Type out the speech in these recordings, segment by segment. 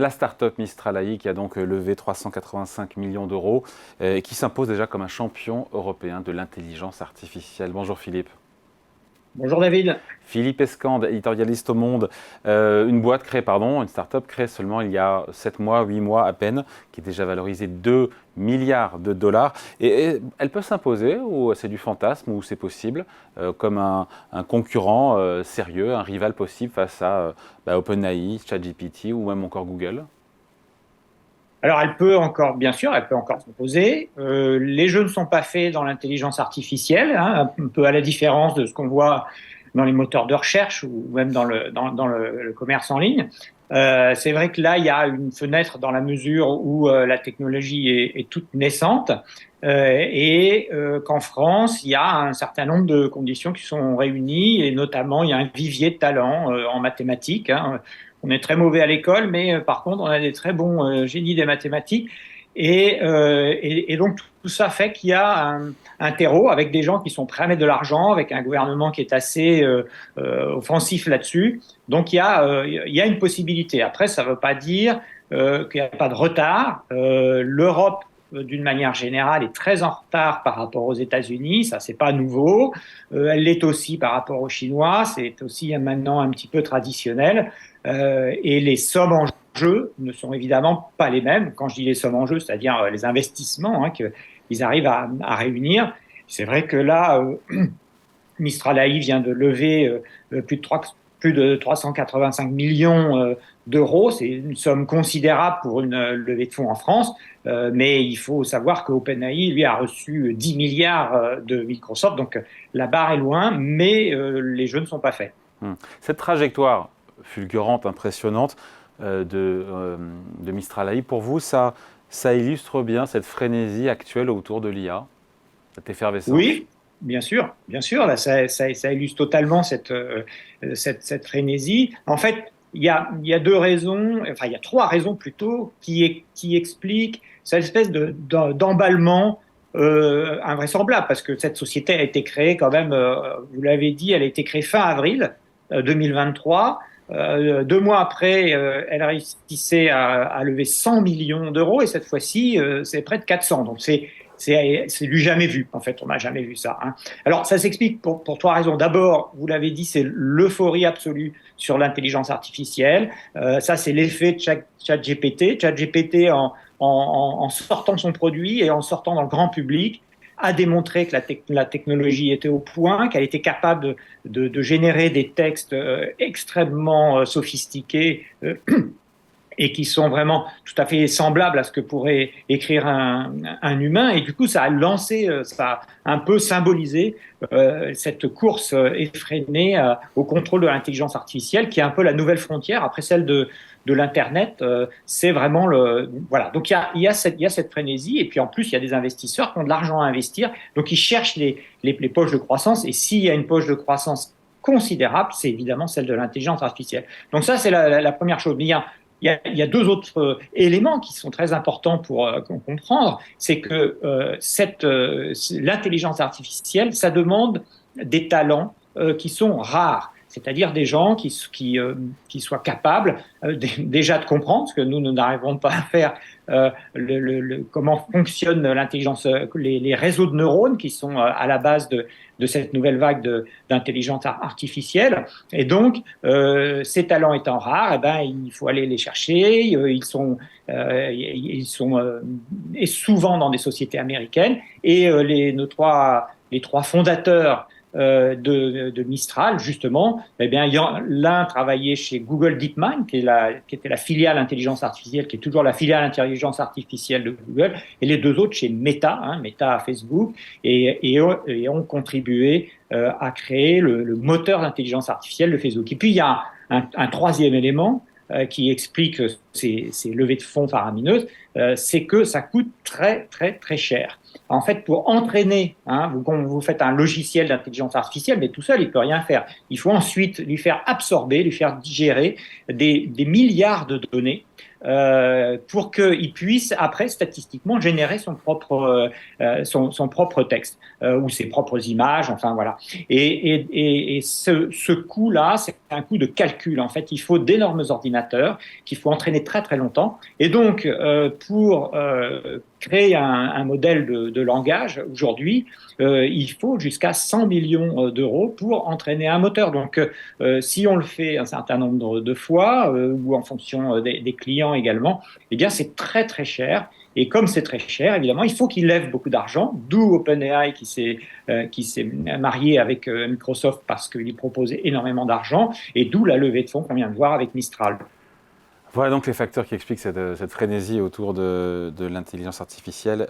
la start-up Mistral AI qui a donc levé 385 millions d'euros et qui s'impose déjà comme un champion européen de l'intelligence artificielle. Bonjour Philippe. Bonjour David. Philippe Escande, éditorialiste au Monde, une start-up créée seulement il y a 7 mois, 8 mois à peine, qui est déjà valorisée 2 milliards de dollars. Et elle peut s'imposer, ou c'est du fantasme, ou c'est possible, comme un concurrent sérieux, un rival possible face à OpenAI, ChatGPT ou même encore Google? Alors elle peut encore, bien sûr, elle peut encore se poser. Les jeux ne sont pas faits dans l'intelligence artificielle, hein, un peu à la différence de ce qu'on voit dans les moteurs de recherche ou même dans le commerce en ligne. C'est vrai que là, il y a une fenêtre dans la mesure où la technologie est toute naissante qu'en France, il y a un certain nombre de conditions qui sont réunies et notamment, il y a un vivier de talents en mathématiques, hein. On est très mauvais à l'école, mais par contre, on a des très bons génies des mathématiques. Et donc, tout ça fait qu'il y a un terreau avec des gens qui sont prêts à mettre de l'argent, avec un gouvernement qui est assez offensif là-dessus. Donc, il y a une possibilité. Après, ça ne veut pas dire qu'il n'y a pas de retard. L'Europe, d'une manière générale, est très en retard par rapport aux États-Unis. Ça, c'est pas nouveau. Elle l'est aussi par rapport aux Chinois. C'est aussi maintenant un petit peu traditionnel. Et les sommes en jeu ne sont évidemment pas les mêmes. Quand je dis les sommes en jeu, c'est-à-dire les investissements hein, qu'ils arrivent à réunir. C'est vrai que là, Mistral AI vient de lever plus de 385 millions d'euros. C'est une somme considérable pour une levée de fonds en France. Mais il faut savoir que OpenAI, lui, a reçu 10 milliards de Microsoft. Donc la barre est loin, mais les jeux ne sont pas faits. Cette trajectoire fulgurante, impressionnante de Mistral AI, pour vous, ça illustre bien cette frénésie actuelle autour de l'IA, cette effervescence? Oui, bien sûr, bien sûr. Là, ça illustre totalement cette frénésie. En fait, il y a deux raisons, enfin, il y a trois raisons plutôt qui expliquent cette espèce d'emballement invraisemblable, parce que cette société a été créée quand même, vous l'avez dit, elle a été créée fin avril 2023. 2 mois après, elle réussissait à lever 100 millions d'euros et cette fois-ci, c'est près de 400. Donc c'est du jamais vu. En fait, on n'a jamais vu ça, hein. Alors, ça s'explique pour trois raisons. D'abord, vous l'avez dit, c'est l'euphorie absolue sur l'intelligence artificielle. Ça, c'est l'effet de ChatGPT. ChatGPT, en sortant de son produit et en sortant dans le grand public, a démontré que la technologie était au point, qu'elle était capable de générer des textes extrêmement sophistiqués et qui sont vraiment tout à fait semblables à ce que pourrait écrire un humain. Et du coup, ça a lancé, ça a un peu symbolisé cette course effrénée au contrôle de l'intelligence artificielle, qui est un peu la nouvelle frontière après celle de l'Internet. C'est vraiment le... Voilà. Donc, il y a cette frénésie. Et puis, en plus, il y a des investisseurs qui ont de l'argent à investir. Donc, ils cherchent les poches de croissance. Et s'il y a une poche de croissance considérable, c'est évidemment celle de l'intelligence artificielle. Donc, ça, c'est la première chose. Mais il y a deux autres éléments qui sont très importants pour comprendre. C'est que l'intelligence artificielle, ça demande des talents qui sont rares. C'est-à-dire des gens qui soient capables déjà de comprendre, ce que nous n'arrivons pas à faire, comment fonctionne l'intelligence, les réseaux de neurones qui sont à la base de cette nouvelle vague d'intelligence artificielle. Et donc, ces talents étant rares, eh ben, il faut aller les chercher. Ils sont et souvent dans des sociétés américaines. Et les trois fondateurs de Mistral, justement, eh bien, l'un travaillait chez Google DeepMind, qui était la filiale intelligence artificielle, qui est toujours la filiale intelligence artificielle de Google, et les deux autres chez Meta, hein, Meta Facebook, et ont contribué à créer le moteur d'intelligence artificielle de Facebook. Et puis, il y a un troisième élément qui explique ces levées de fonds faramineuses, c'est que ça coûte très, très, très cher. En fait, pour entraîner, hein, vous faites un logiciel d'intelligence artificielle, mais tout seul, il ne peut rien faire. Il faut ensuite lui faire absorber, lui faire digérer des milliards de données. pour qu'il puisse après statistiquement générer son propre texte ou ses propres images, enfin voilà. Et ce coût-là, c'est un coût de calcul. En fait, il faut d'énormes ordinateurs qu'il faut entraîner très très longtemps. Et donc, pour créer un modèle de langage aujourd'hui, il faut jusqu'à 100 millions d'euros pour entraîner un moteur. Donc, si on le fait un certain nombre de fois, ou en fonction des clients également, eh bien, c'est très très cher. Et comme c'est très cher, évidemment, il faut qu'il lève beaucoup d'argent, d'où OpenAI qui s'est marié avec Microsoft parce qu'il proposait énormément d'argent, et d'où la levée de fonds qu'on vient de voir avec Mistral. Voilà donc les facteurs qui expliquent cette frénésie autour de l'intelligence artificielle,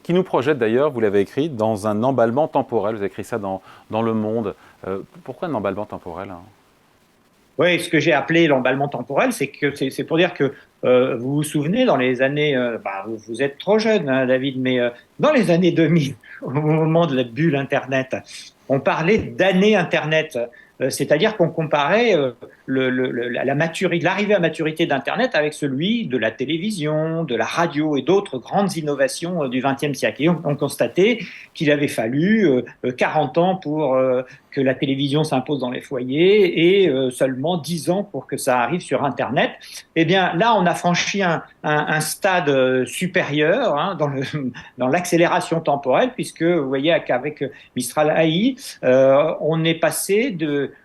qui nous projette d'ailleurs, vous l'avez écrit, dans un emballement temporel. Vous avez écrit ça dans Le Monde. Pourquoi un emballement temporel, hein? Oui, ce que j'ai appelé l'emballement temporel, c'est pour dire que vous vous souvenez, dans les années, vous êtes trop jeune, hein, David, mais dans les années 2000, au moment de la bulle Internet, on parlait d'année Internet. C'est-à-dire qu'on comparait l'arrivée à maturité d'Internet avec celui de la télévision, de la radio et d'autres grandes innovations du XXe siècle. Et on constatait qu'il avait fallu 40 ans pour que la télévision s'impose dans les foyers et seulement 10 ans pour que ça arrive sur Internet. Eh bien, là, on a franchi un stade supérieur, hein, dans l'accélération temporelle, puisque vous voyez qu'avec Mistral AI, on est passé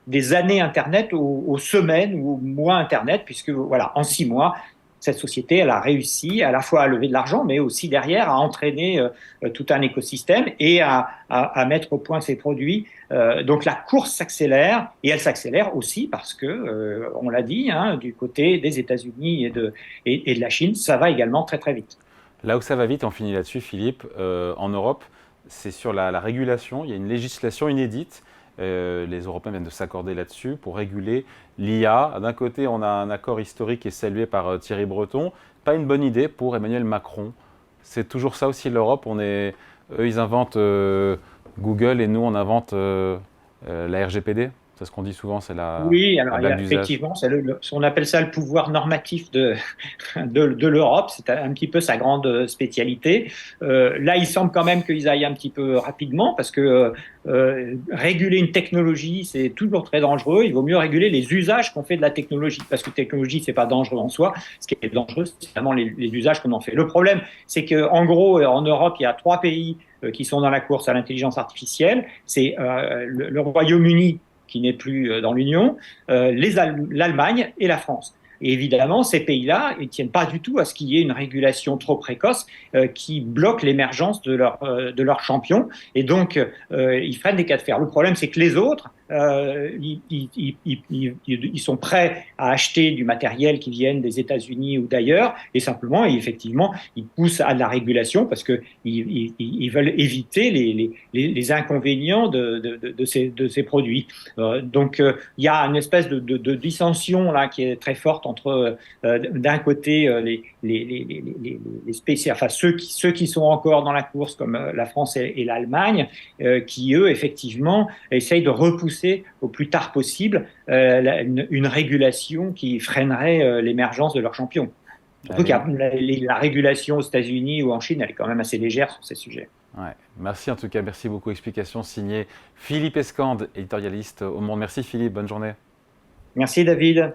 des années Internet aux semaines ou aux mois Internet, puisque voilà, en 6 mois, cette société, elle a réussi à la fois à lever de l'argent, mais aussi derrière à entraîner tout un écosystème et à mettre au point ses produits. Donc la course s'accélère, et elle s'accélère aussi parce que, on l'a dit, hein, du côté des États-Unis et de la Chine, ça va également très très vite. Là où ça va vite, on finit là-dessus, Philippe, en Europe, c'est sur la régulation. Il y a une législation inédite. Les Européens viennent de s'accorder là-dessus pour réguler l'IA. D'un côté, on a un accord historique qui est salué par Thierry Breton. Pas une bonne idée pour Emmanuel Macron. C'est toujours ça aussi l'Europe. Eux, ils inventent Google et nous, on invente la RGPD. C'est ce qu'on dit souvent, c'est Oui, la alors il y blague a d'usage. effectivement, on appelle ça le pouvoir normatif de l'Europe, c'est un petit peu sa grande spécialité. Là, il semble quand même qu'ils aillent un petit peu rapidement parce que réguler une technologie, c'est toujours très dangereux. Il vaut mieux réguler les usages qu'on fait de la technologie, parce que la technologie, c'est pas dangereux en soi. Ce qui est dangereux, c'est vraiment les usages qu'on en fait. Le problème, c'est qu'en gros, en Europe, il y a 3 pays qui sont dans la course à l'intelligence artificielle. C'est le Royaume-Uni, qui n'est plus dans l'Union, l'Allemagne et la France. Et évidemment, ces pays-là, ils ne tiennent pas du tout à ce qu'il y ait une régulation trop précoce qui bloque l'émergence de leurs champions. Et donc, ils freinent des cas de fer. Le problème, c'est que les autres, ils sont prêts à acheter du matériel qui vienne des États-Unis ou d'ailleurs, et simplement, et effectivement, ils poussent à de la régulation parce qu'ils veulent éviter les inconvénients de ces produits. Donc, il y a une espèce de dissension là qui est très forte entre d'un côté enfin ceux qui sont encore dans la course comme la France et l'Allemagne, qui eux effectivement essayent de repousser au plus tard possible une régulation qui freinerait l'émergence de leurs champions. Surtout Allez. que la régulation aux États-Unis ou en Chine, elle est quand même assez légère sur ces sujets. Ouais. Merci en tout cas, merci beaucoup. Explication signée Philippe Escande, éditorialiste au Monde. Merci Philippe, bonne journée. Merci David.